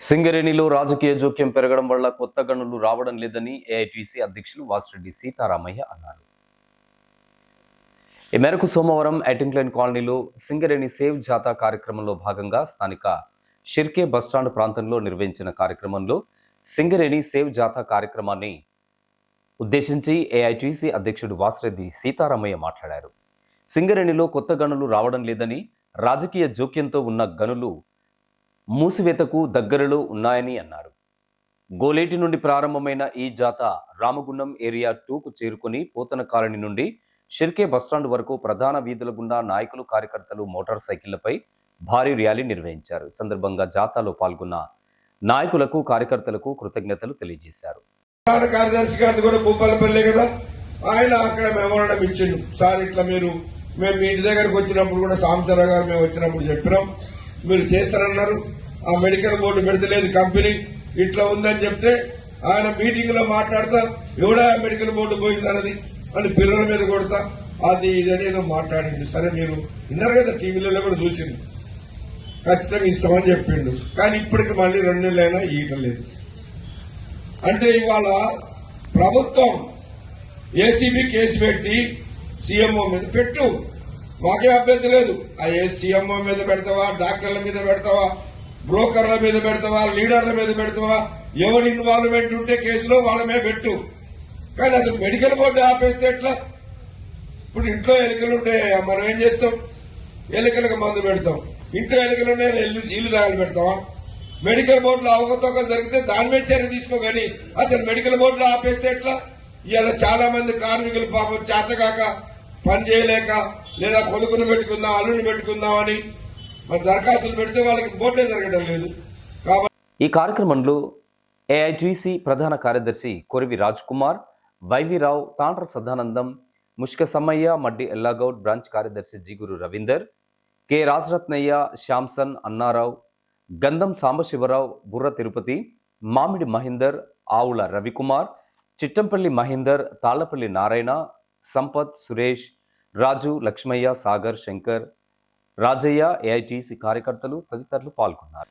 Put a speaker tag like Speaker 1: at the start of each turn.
Speaker 1: సింగరేణిలో రాజకీయ జోక్యం పెరగడం వల్ల కొత్త గనులు రావడం లేదని ఏఐటీసీ అధ్యక్షులు వాసిరెడ్డి సీతారామయ్య అన్నారు. ఈ మేరకు సోమవారం ఐటింగ్లైన్ కాలనీలో సింగరేణి సేవ్ జాతా కార్యక్రమంలో భాగంగా స్థానిక షిర్కే బస్టాండ్ ప్రాంతంలో నిర్వహించిన కార్యక్రమంలో సింగరేణి సేవ్ జాతా కార్యక్రమాన్ని ఉద్దేశించి ఏఐటీసీ అధ్యక్షుడు వాసిరెడ్డి సీతారామయ్య మాట్లాడారు. సింగరేణిలో కొత్త గనులు రావడం లేదని, రాజకీయ జోక్యంతో ఉన్న గనులు మూసివేతకు దగ్గరలో ఉన్నాయని అన్నారు. గోలేటి నుండి ప్రారంభమైన ఈ జాత రామగుండం ఏరియా 2కు చేరుకుని పోతన కాలనీ నుండి షిర్కే బస్టాండ్ వరకు ప్రధాన వీధుల గుండా నాయకులు, కార్యకర్తలు మోటార్ సైకిళ్లపై భారీ ర్యాలీ నిర్వహించారు. ఈ సందర్భంగా జాతాలో పాల్గొన్న నాయకులకు, కార్యకర్తలకు కృతజ్ఞతలు తెలియజేశారు.
Speaker 2: కార్యదర్శి గారిది కూడా భూపాలపల్లి కదా, ఆయన అక్కడ మెమోరాండం ఇచ్చిండు. సార్ ఇట్లా మేము మీ ఇంటి దగ్గరకు వచ్చినప్పుడు కూడా సాంబచంద్ర గారు మేము వచ్చినప్పుడు చెప్పినాం, మీరు చేస్తారన్నారు. ఆ మెడికల్ బోర్డు పెడతలేదు కంపెనీ, ఇట్లా ఉందని చెప్తే ఆయన మీటింగ్ లో మాట్లాడతా ఎవడా మెడికల్ బోర్డు పోయిందన్నది అని పిల్లల మీద కొడతా అది ఇదని ఏదో మాట్లాడిండు. సరే మీరు విన్నారు కదా, టీవీలలో కూడా చూసిండు, ఖచ్చితంగా ఇస్తామని చెప్పిండు. కానీ ఇప్పటికి మళ్ళీ 2 నెలలైనా ఇవ్వలేదు. అంటే ఇవాళ ప్రభుత్వం ఏసీబీ కేసు పెట్టి సీఎంఓ మీద పెట్టు, మాకే అభ్యంతరం లేదు. ఆ సీఎంఓ మీద పెడతావా, డాక్టర్ల మీద పెడతావా, బ్రోకర్ల మీద పెడతావా, లీడర్ల మీద పెడతావా, ఎవరి ఇన్వాల్వ్మెంట్ ఉంటే కేసులో వాళ్ళ మీద పెట్టు. కానీ అది మెడికల్ బోర్డు ఆపేస్తే ఎట్లా? ఇప్పుడు ఇంట్లో ఎలుకలు ఉంటే మనం ఏం చేస్తాం? ఎలుకలకు మందు పెడతాం. ఇంట్లో ఎలుకలుంటే ఇల్లు దాగలు పెడతావా? మెడికల్ బోర్డులో అవకతవకలు జరిగితే దాని మీద చర్య తీసుకోగాని అసలు మెడికల్ బోర్డులో ఆపేస్తే ఎట్లా? ఇవాళ చాలా మంది కార్మికులు పాపం చేతగాక పని చేయలేక, లేదా కొడుకును పెట్టుకుందాం, అల్లుని పెట్టుకుందాం అని మరి దరఖాస్తులు పెడితే వాళ్ళకి బోర్డే జరగడం లేదు. కాబట్టి
Speaker 1: ఈ కార్యక్రమంలో ఏఐటీసీ ప్రధాన కార్యదర్శి కొరివి రాజ్ కుమార్, వైవిరావు, తాండ్ర సదానందం, ముష్క సమ్మయ్య, మడ్డి ఎల్లాగౌడ్, బ్రాంచ్ కార్యదర్శి జీగురు రవీందర్, కె రాజరత్నయ్య, శ్యాంసన్, అన్నారావు, గంధం సాంబశివరావు, బుర్ర తిరుపతి, మామిడి మహేందర్, ఆవుల రవికుమార్, చిట్టంపల్లి మహేందర్, తాళ్లపల్లి నారాయణ, సంపత్, సురేష్, రాజు, లక్ష్మయ్య, సాగర్, శంకర్, రాజయ్య, ఏఐటీసీ కార్యకర్తలు తదితరులు పాల్గొన్నారు.